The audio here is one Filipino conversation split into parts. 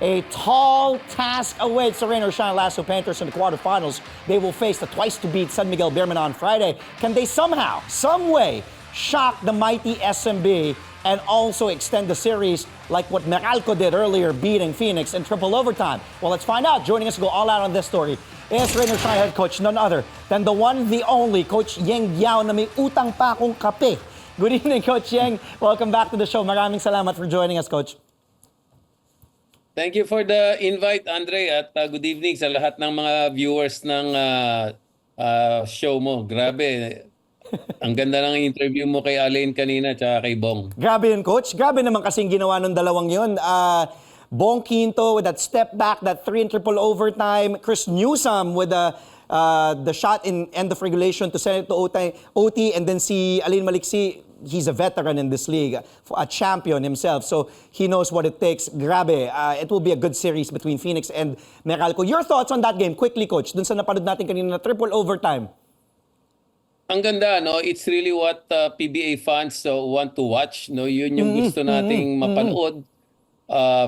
A tall task awaits the Rain or Shine Lasso Panthers in the quarterfinals. They will face the twice-to-beat San Miguel Beermen on Friday. Can they somehow, some way, shock the mighty SMB and also extend the series like what Meralco did earlier, beating Phoenix in triple overtime? Well, let's find out. Joining us to go all out on this story is Rain or Shine head coach, none other than the one, the only, Coach Yeng Giao na may utang pa akong kape. Good evening, Coach Yeng. Welcome back to the show. Maraming salamat for joining us, Coach. Thank you for the invite, Andre, at good evening sa lahat ng mga viewers ng show mo. Grabe, ang ganda ng interview mo kay Alain kanina at kay Bong. Grabe yun, Coach. Grabe naman kasing ginawa ng dalawang yun. Bong Quinto with that step back, that 3 in triple overtime. Chris Newsome with the shot in end of regulation to send it to OT. And then si Alain Maliksi, he's a veteran in this league, a champion himself. So he knows what it takes. Grabe. It will be a good series between Phoenix and Meralco. Your thoughts on that game? Quickly, Coach. Dun sa napanood natin kanina na triple overtime. Ang ganda, no? It's really what PBA fans want to watch. No? Yun yung gusto nating mapanood.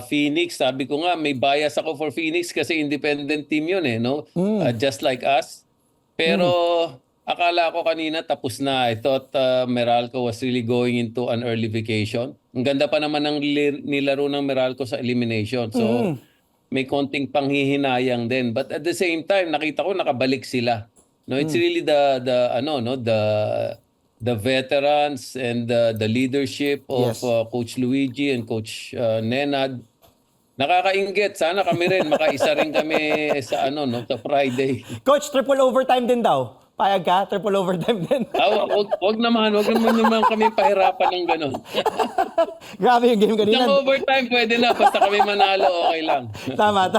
Phoenix, sabi ko nga, may bias ako for Phoenix kasi independent team yun eh, no? Just like us. Pero akala ko kanina tapos na. I thought Meralco was really going into an early vacation. Ang ganda pa naman ng nilaro ng Meralco sa elimination. So may konting panghihinayang din. But at the same time, nakita ko nakabalik sila. No, it's really the veterans and the leadership of Coach Luigi and Coach Nenad. Nakakainggit. Sana kami rin makaisa rin kami sa sa Friday. Coach, triple overtime din daw. Payag ka? Triple overtime din. Wag naman kami pahirapan ng ganun. Grabe yung game kanina. Yung overtime pwede na, basta kami manalo, okay lang. Tama.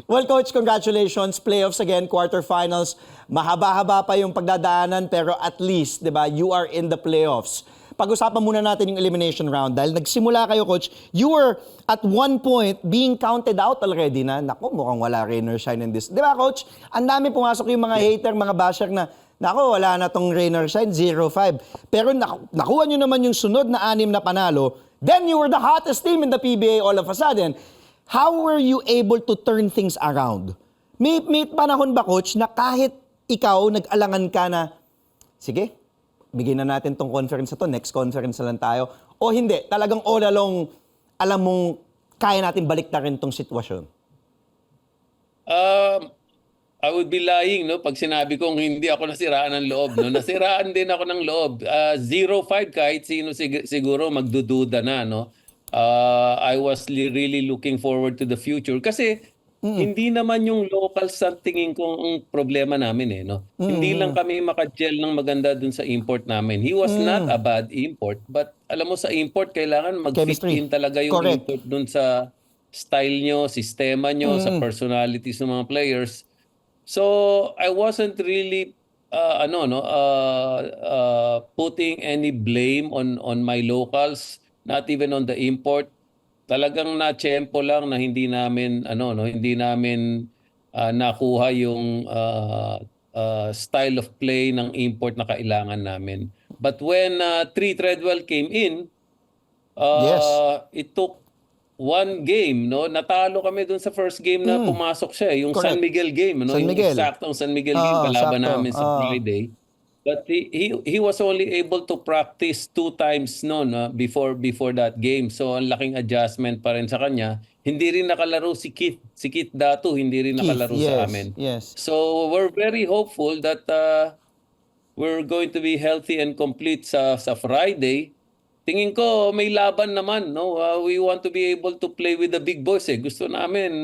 Well, Coach, congratulations. Playoffs again, quarterfinals. Mahaba-haba pa yung pagdadaanan, pero at least, di ba, you are in the playoffs. Pag-usapan muna natin yung elimination round. Dahil nagsimula kayo, Coach, you were at one point being counted out already na, naku, mukhang wala rain or shine in this. Di ba, Coach? Ang dami pumasok yung mga hater, mga basher na, naku, wala na tong rain or shine, 0-5. Pero nakuha nyo naman yung sunod na 6 na panalo. Then you were the hottest team in the PBA all of a sudden. How were you able to turn things around? May panahon ba, Coach, na kahit ikaw nag-alangan ka na, sige, bigyan na natin tong conference na to, next conference na lang tayo. O hindi, talagang all along, alam mong kaya natin balik na rin tong sitwasyon? I would be lying, no, pag sinabi kong hindi ako nasiraan ng loob. No? Nasiraan din ako ng loob. 0-5 kahit sino siguro magdududa na. No? I was really looking forward to the future. Kasi hindi naman yung locals ang tingin ko ang problema namin eh, no. Hindi lang kami makagel ng maganda dun sa import namin. He was not a bad import, but alam mo sa import kailangan mag-fit in talaga yung import dun sa style nyo, sistema nyo, sa personalities ng mga players. So I wasn't really putting any blame on my locals, not even on the import. Talagang na-tsempo lang na hindi namin nakuha yung style of play ng import na kailangan namin. But when Treadwell came in, it took one game, no? Natalo kami dun sa first game na pumasok siya, yung San Miguel game, no? Yung eksaktong San Miguel game kalaban namin sa Friday. But he was only able to practice 2 times before that game. So ang laking adjustment pa rin sa kanya. Hindi rin nakalaro si Keith Datu, hindi rin nakalaro sa amin. So we're very hopeful that we're going to be healthy and complete sa Friday. Tingin ko may laban naman, no? We want to be able to play with the big boys eh. Gusto namin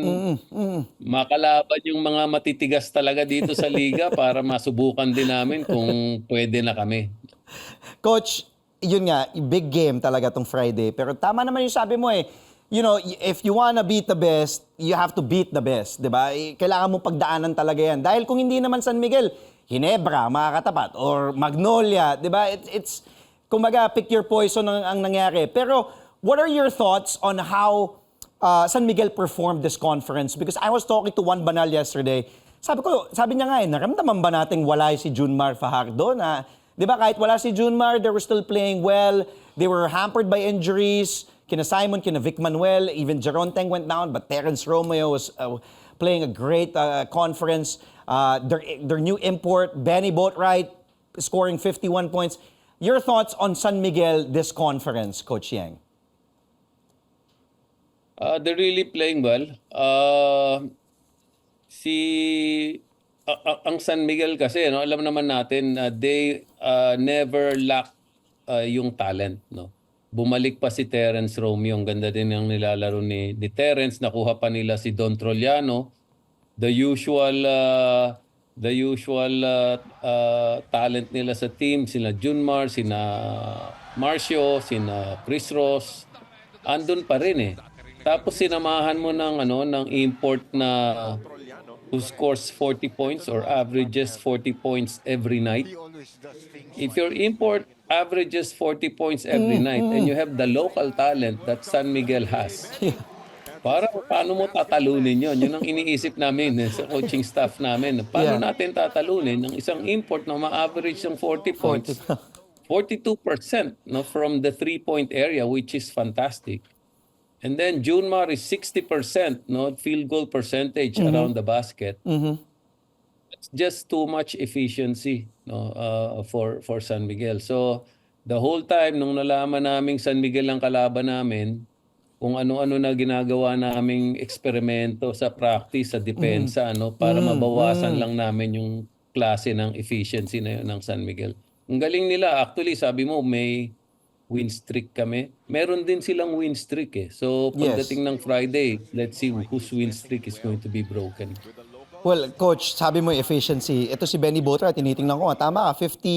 makalaban yung mga matitigas talaga dito sa liga para masubukan din namin kung pwede na kami. Coach, yun nga, big game talaga tong Friday. Pero tama naman yung sabi mo eh. You know, if you wanna beat the best, you have to beat the best, 'di ba? Kailangan mo pagdaanan talaga 'yan. Dahil kung hindi naman San Miguel, Ginebra, makakatapat, or Magnolia, 'di ba? It's kumbaga, pick your poison ang nangyari. Pero what are your thoughts on how San Miguel performed this conference? Because I was talking to Juan Banal yesterday. Sabi niya nga naramdaman ba nating wala si Junmar Fajardo na, di ba, kahit wala si Junmar, they were still playing well. They were hampered by injuries. kina Simon, kina Vic Manuel, even Jeron Teng went down, but Terence Romeo was playing a great conference. Their new import, Benny Boatwright, scoring 51 points. Your thoughts on San Miguel this conference, Coach Yang? They're really playing well. Ang San Miguel kasi, no, alam naman natin, they never lack yung talent, no. Bumalik pa si Terence Romeo, ang ganda din yung nilalaro ni Terence, nakuha pa nila si Don Trollano, the usual talent nila sa team, sina Junmar, sina Marcio, sina Chris Ross, andun pa rin eh. Tapos sinamahan mo ng import na who scores 40 points or averages 40 points every night. If your import averages 40 points every night and you have the local talent that San Miguel has, paano mo tatalunin yun? Yun ang iniisip namin sa coaching staff namin. Paano natin tatalunin ng isang import na ma-average ng 40 points? 42% no, from the 3-point area, which is fantastic. And then Junmar is 60% no field goal percentage around the basket. It's just too much efficiency no for San Miguel. So the whole time nung nalaman naming San Miguel ang kalaban namin, kung ano-ano na ginagawa naming eksperimento sa practice, sa depensa no para mabawasan lang namin yung klase ng efficiency na yun ng San Miguel. Ang galing nila actually, sabi mo may win streak kami. Meron din silang win streak eh. So pagdating ng Friday, let's see whose win streak is going to be broken. Well, Coach, sabi mo yung efficiency. Ito si Benny Botra, tinitingnan ko. Tama, 51%,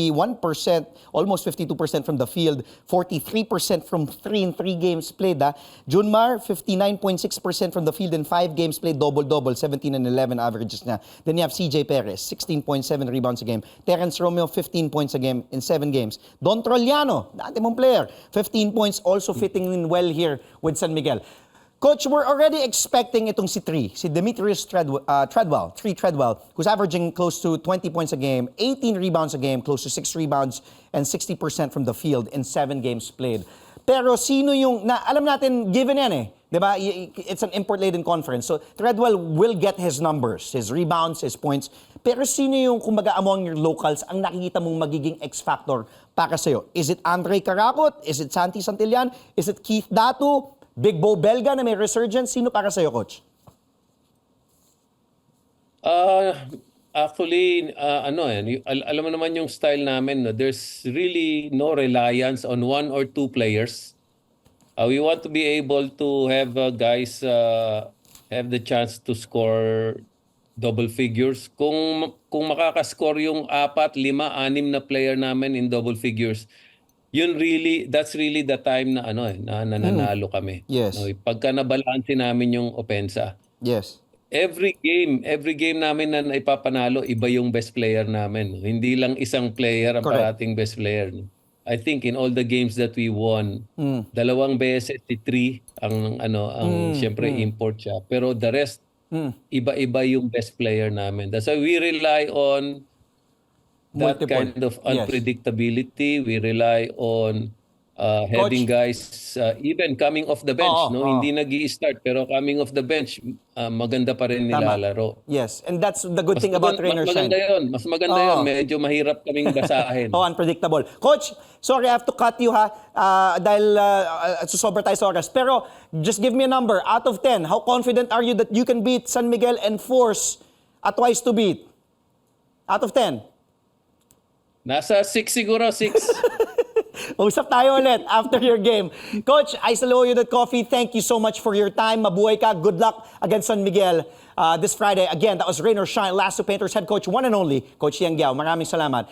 almost 52% from the field, 43% from 3 in 3 games played. Junmar, 59.6% from the field in 5 games played, double-double, 17 and 11 averages niya. Then you have CJ Perez, 16.7 rebounds a game. Terence Romeo, 15 points a game in 7 games. Don Trollano, dati mong player, 15 points, also fitting in well here with San Miguel. Coach, we're already expecting itong si Demetrius Treadwell, who's averaging close to 20 points a game, 18 rebounds a game, close to 6 rebounds, and 60% from the field in 7 games played. Pero sino yung, alam natin, given yan eh, di ba? It's an import-laden conference. So Treadwell will get his numbers, his rebounds, his points. Pero sino yung, kumbaga, among your locals, ang nakikita mong magiging X-factor para sa'yo? Is it Andre Caracot? Is it Santi Santillan? Is it Keith Datu? Big Bo Belga na may resurgence, sino para sa'yo, Coach? Actually, alam mo naman yung style namin, no? There's really no reliance on 1 or 2 players. We want to be able to have guys have the chance to score double figures. Kung makakascore yung 4, 5, 6 na player namin in double figures, that's really the time na nananalo kami. Yes. No, pagka nabalanse namin yung opensa. Yes. Every game namin na ipapanalo, iba yung best player namin. No? Hindi lang isang player ang parating best player. No? I think in all the games that we won, 2 beses si 3 ang syempre import siya. Pero the rest, iba-iba yung best player namin. That's why we rely on that kind of unpredictability. We rely on having guys even coming off the bench. Hindi nag-i-start pero coming off the bench, maganda pa rin nilalaro. Yes, and that's the good thing about Rainer Shine. Mas maganda yun. Medyo mahirap kaming basahin. Unpredictable. Coach, sorry I have to cut you dahil susobra tayo sa oras. Pero just give me a number. Out of 10, how confident are you that you can beat San Miguel and force a twice to beat? Out of 10? Nasa 6 siguro, 6. Usap tayo ulit after your game. Coach, Coffee, thank you so much for your time. Mabuhay ka. Good luck against San Miguel this Friday. Again, that was Rainer Shine, Lasso Painters head coach, one and only, Coach Yang Giao. Maraming salamat.